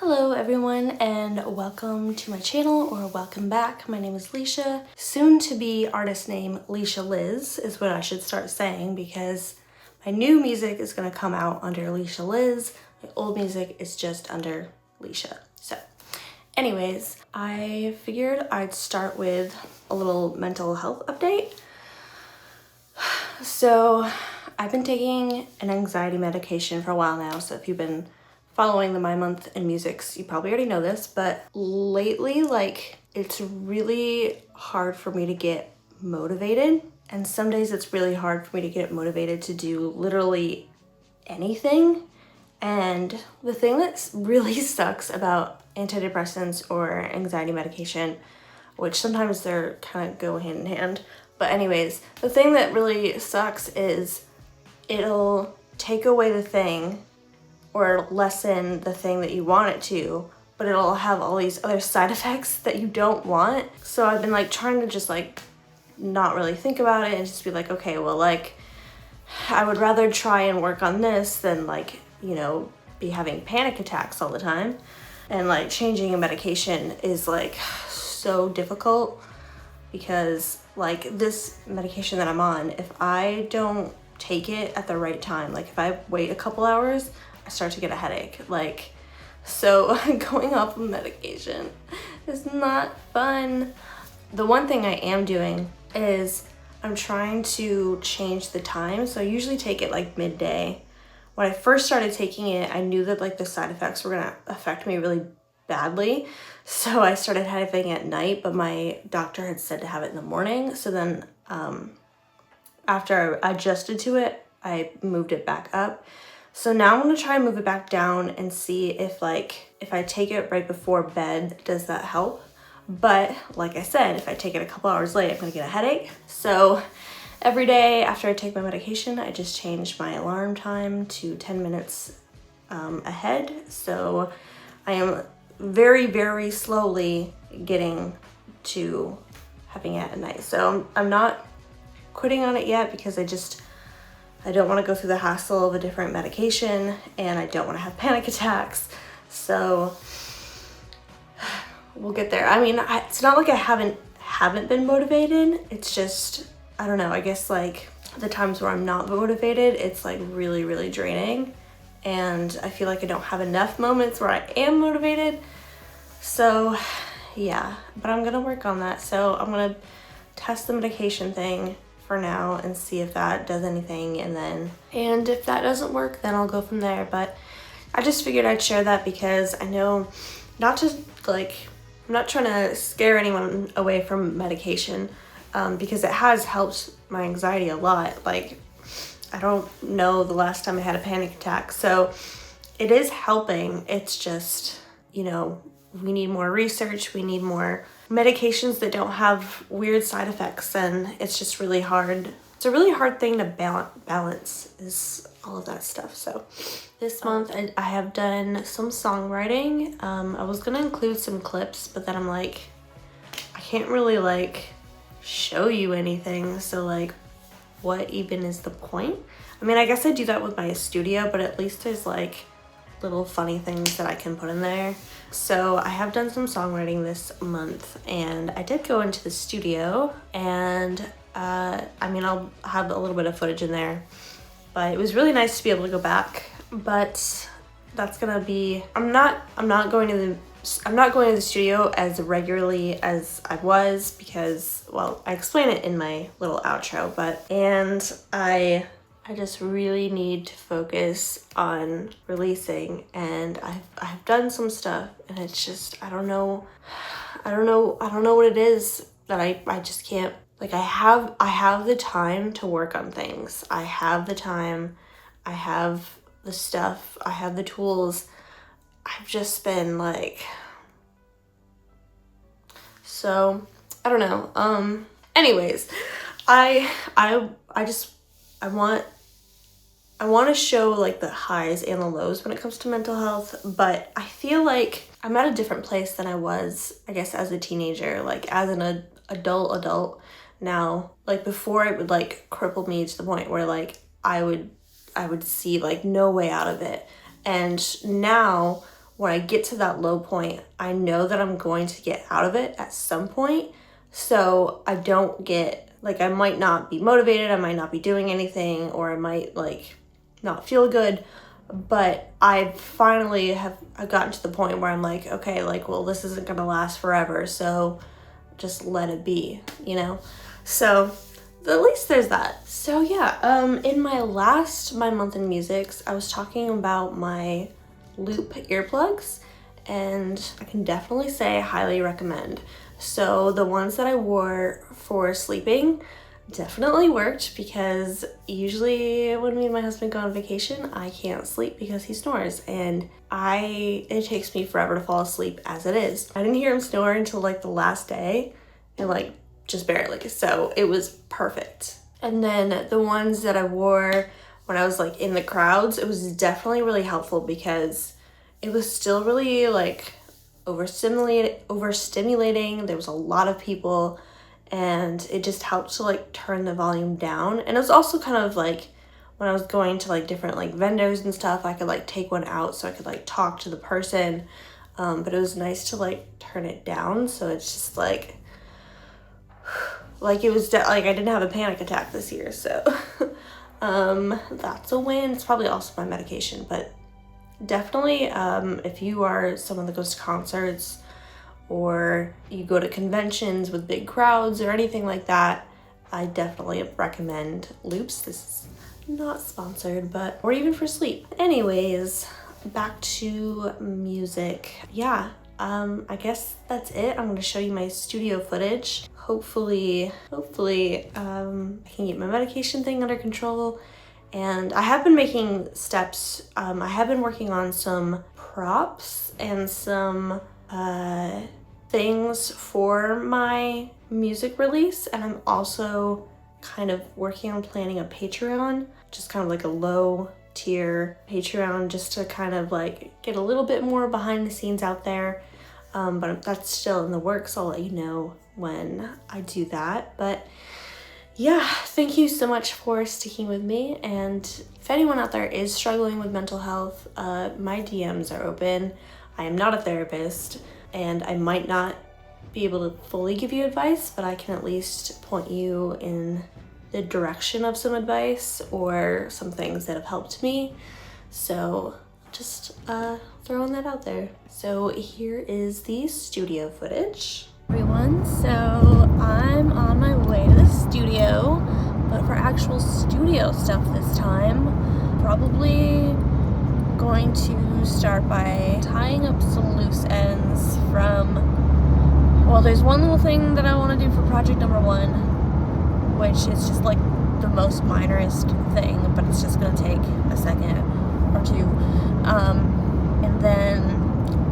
Hello everyone and welcome to my channel, or welcome back. My name is Leisha. Soon to be artist name Leisha Liz is what I should start saying, because my new music is going to come out under Leisha Liz. My old music is just under Leisha. So anyways, I figured I'd start with a little mental health update. So I've been taking an anxiety medication for a while now, so if you've been following the My Month in Musics, you probably already know this, but lately, it's really hard for me to get motivated. And some days it's really hard for me to get motivated to do literally anything. And the thing that really sucks about antidepressants or anxiety medication, which sometimes they're kind of go hand in hand, but anyways, the thing that really sucks is it'll take away the thing or lessen the thing that you want it to, but it'll have all these other side effects that you don't want. So I've been trying to just not really think about it and just be okay, well, I would rather try and work on this than be having panic attacks all the time. And changing a medication is so difficult, because this medication that I'm on, if I don't take it at the right time, if I wait a couple hours, I start to get a headache. So going off of medication is not fun. The one thing I am doing is I'm trying to change the time. So I usually take it midday. When I first started taking it, I knew that the side effects were gonna affect me really badly. So I started having it at night, but my doctor had said to have it in the morning. So then after I adjusted to it, I moved it back up. So now I'm gonna try and move it back down and see if if I take it right before bed, does that help? But like I said, if I take it a couple hours late, I'm gonna get a headache. So every day after I take my medication, I just change my alarm time to 10 minutes ahead. So I am very, very slowly getting to having it at night. So I'm not quitting on it yet, because I don't want to go through the hassle of a different medication, and I don't want to have panic attacks. So we'll get there. I mean, it's not like I haven't been motivated. It's just, I don't know, I guess the times where I'm not motivated, it's really, really draining. And I feel I don't have enough moments where I am motivated. So yeah, but I'm gonna work on that. So I'm gonna test the medication thing for now and see if that does anything, and if that doesn't work, then I'll go from there. But I just figured I'd share that, because I know not to I'm not trying to scare anyone away from medication, because it has helped my anxiety a lot. I don't know the last time I had a panic attack, so it is helping. It's just, we need more research, we need more medications that don't have weird side effects, and it's just really hard. It's a really hard thing to balance is all of that stuff. So this month I have done some songwriting. I was gonna include some clips, but then I'm I can't really show you anything, so what even is the point? I mean, I guess I do that with my studio, but at least there's little funny things that I can put in there. So I have done some songwriting this month, and I did go into the studio, and I mean, I'll have a little bit of footage in there, but it was really nice to be able to go back. But that's gonna be, I'm not going to the studio as regularly as I was, because, well, I explain it in my little outro, and I just really need to focus on releasing, and I've done some stuff, and it's just, I don't know what it is that I just can't, I have the time to work on things. I have the time, I have the stuff, I have the tools. I've just been so I don't know. Anyways, I want to show the highs and the lows when it comes to mental health, but I feel I'm at a different place than I was, I guess, as a teenager, as an adult now. Before, it would cripple me to the point where I would see no way out of it. And now when I get to that low point, I know that I'm going to get out of it at some point. So I don't get, like, I might not be motivated, I might not be doing anything, or I might, like, not feel good. But I've gotten to the point where I'm like, okay, like, well, this isn't going to last forever. So just let it be, you know? So at least there's that. So yeah, in my month in musics, I was talking about my loop earplugs, and I can definitely say I highly recommend. So the ones that I wore for sleeping definitely worked, because usually when me and my husband go on vacation, I can't sleep because he snores, and it takes me forever to fall asleep as it is. I didn't hear him snore until like the last day, and like just barely, so it was perfect. And then the ones that I wore when I was like in the crowds, it was definitely really helpful because it was still really like overstimulating. There was a lot of people, and it just helped to like turn the volume down. And it was also kind of like when I was going to like different like vendors and stuff, I could like take one out so I could like talk to the person. But it was nice to like turn it down, so it's just like it was like I didn't have a panic attack this year, so that's a win. It's probably also my medication, but definitely if you are someone that goes to concerts or you go to conventions with big crowds or anything like that, I definitely recommend loops. This is not sponsored, but or even for sleep. Anyways, back to music. Yeah, I guess that's it. I'm going to show you my studio footage. Hopefully, I can get my medication thing under control. And I have been making steps. I have been working on some props and some things for my music release. And I'm also kind of working on planning a Patreon, just kind of like a low tier Patreon, just to kind of like get a little bit more behind the scenes out there. But that's still in the works. I'll let you know when I do that. But yeah, thank you so much for sticking with me. And if anyone out there is struggling with mental health, my DMs are open. I am not a therapist, and I might not be able to fully give you advice, but I can at least point you in the direction of some advice or some things that have helped me. So just throwing that out there. So here is the studio footage. Everyone, so I'm on my way to the studio, but for actual studio stuff this time, probably going to start by tying up some loose ends from, well, there's one little thing that I want to do for project number 1, which is just like the most minorest thing, but it's just going to take a second or two, and then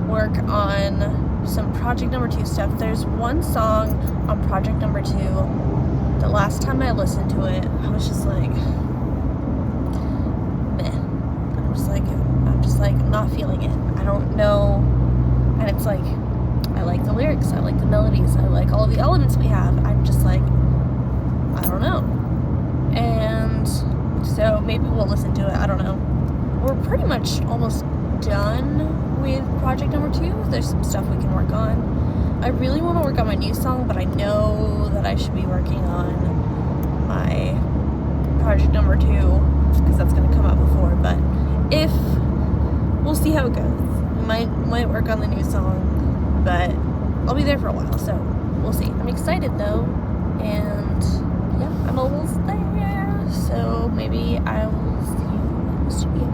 work on some project number 2 stuff. There's one song on project number 2. The last time I listened to it, I was just like, meh. I'm not feeling it. I don't know. And it's like, I like the lyrics, I like the melodies, I like all the elements we have. I'm just like, I don't know. And so maybe we'll listen to it. I don't know. We're pretty much almost done with project number 2. There's some stuff we can work on. I really want to work on my new song, but I know that I should be working on my project number 2 because that's going to come out before. But if we'll see how it goes. Might work on the new song, but I'll be there for a while, so we'll see. I'm excited though, and yeah, I'm almost there. So maybe I will see you in the studio.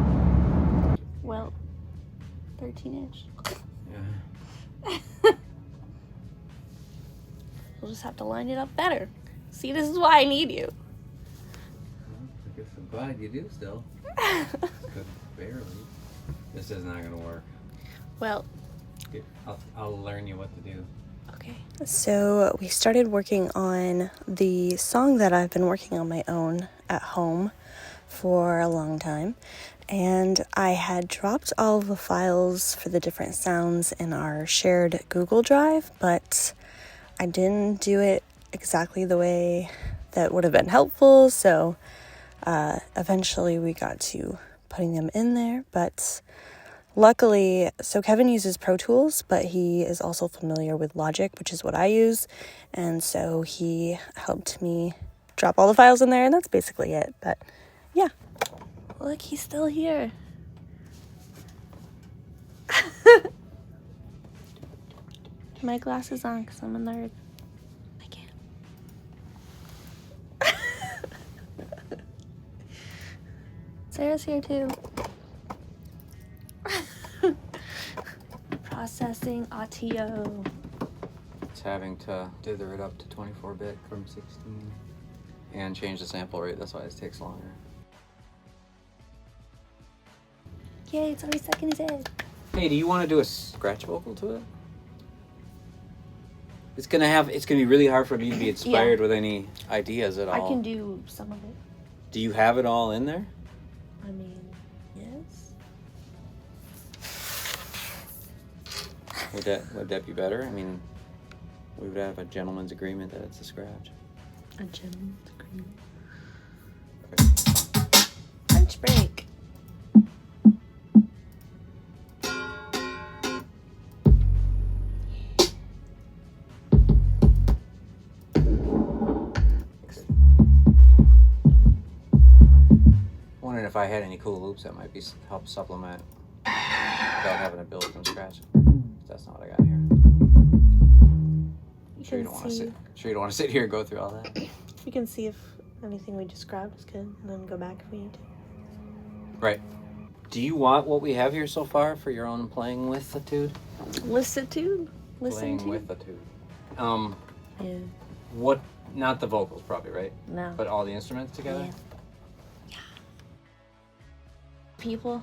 Well, 13-inch. Yeah. We'll just have to line it up better. See, this is why I need you. Well, I guess I'm glad you do still. Barely. This is not going to work. Well, I'll learn you what to do. okay. So we started working on the song that I've been working on my own at home for a long time. And I had dropped all of the files for the different sounds in our shared Google Drive, but I didn't do it exactly the way that would have been helpful. So eventually we got to putting them in there, but luckily, so Kevin uses Pro Tools, but he is also familiar with Logic, which is what I use. And so he helped me drop all the files in there, and that's basically it. But yeah. Look, he's still here. My glasses on because I'm a nerd. I can't. Sarah's here too. Processing audio. It's having to dither it up to 24-bit from 16 and change the sample rate. That's why it takes longer. Yay, it's already stuck in his head. Hey, do you want to do a scratch vocal to it? It's gonna be really hard for me to be inspired with any ideas at all. I can do some of it. Do you have it all in there? I mean, yes. Would that be better? I mean, we would have a gentleman's agreement that it's a scratch. A gentleman's agreement. Okay. Lunch break. Wondering if I had any cool loops that might help supplement without having to build from scratch. That's not what I got here. Sure you don't want to sit here and go through all that. We can see if anything we described is good, and then go back if we need to. Right. Do you want what we have here so far for your own playing with etude? Playing with etude. Yeah. What? Not the vocals, probably, right? No. But all the instruments together. Yeah. People.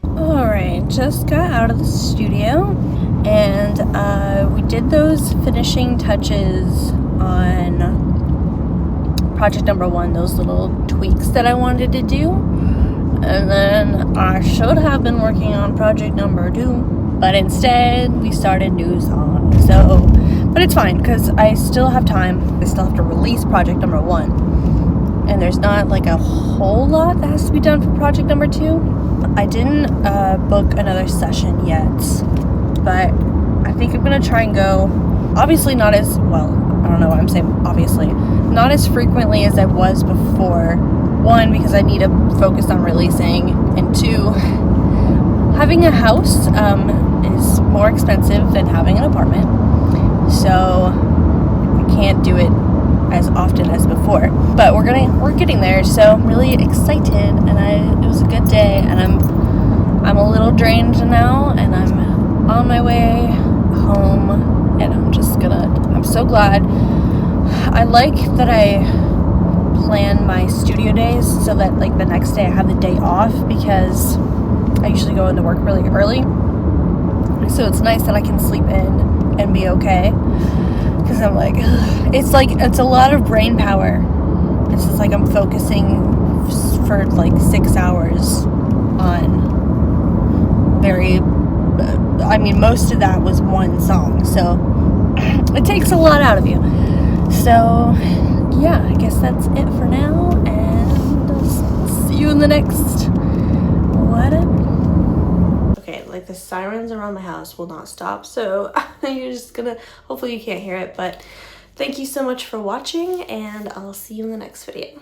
Alright, just got out of the studio, and we did those finishing touches on project number 1, those little tweaks that I wanted to do, and then I should have been working on project number 2, but instead we started new songs. So, but it's fine because I still have time. I still have to release project number 1, and there's not like a whole lot that has to be done for project number 2. I didn't book another session yet, but I think I'm gonna try and go, obviously not as, well, I don't know why I'm saying obviously, not as frequently as I was before. 1, because I need to focus on releasing, and 2, having a house is more expensive than having an apartment, so I can't do it as often as before, but we're getting there. So I'm really excited, and it was a good day, and I'm a little drained now, and I'm on my way home, and I'm so glad. I like that I plan my studio days so that like the next day I have the day off, because I usually go into work really early, so it's nice that I can sleep in and be okay. Because I'm like, it's a lot of brain power. It's just like I'm focusing for like 6 hours on most of that was one song. So it takes a lot out of you. So yeah, I guess that's it for now. And I'll see you in the next whatever. Okay, like the sirens around my house will not stop, so you're just gonna, hopefully you can't hear it, but thank you so much for watching, and I'll see you in the next video.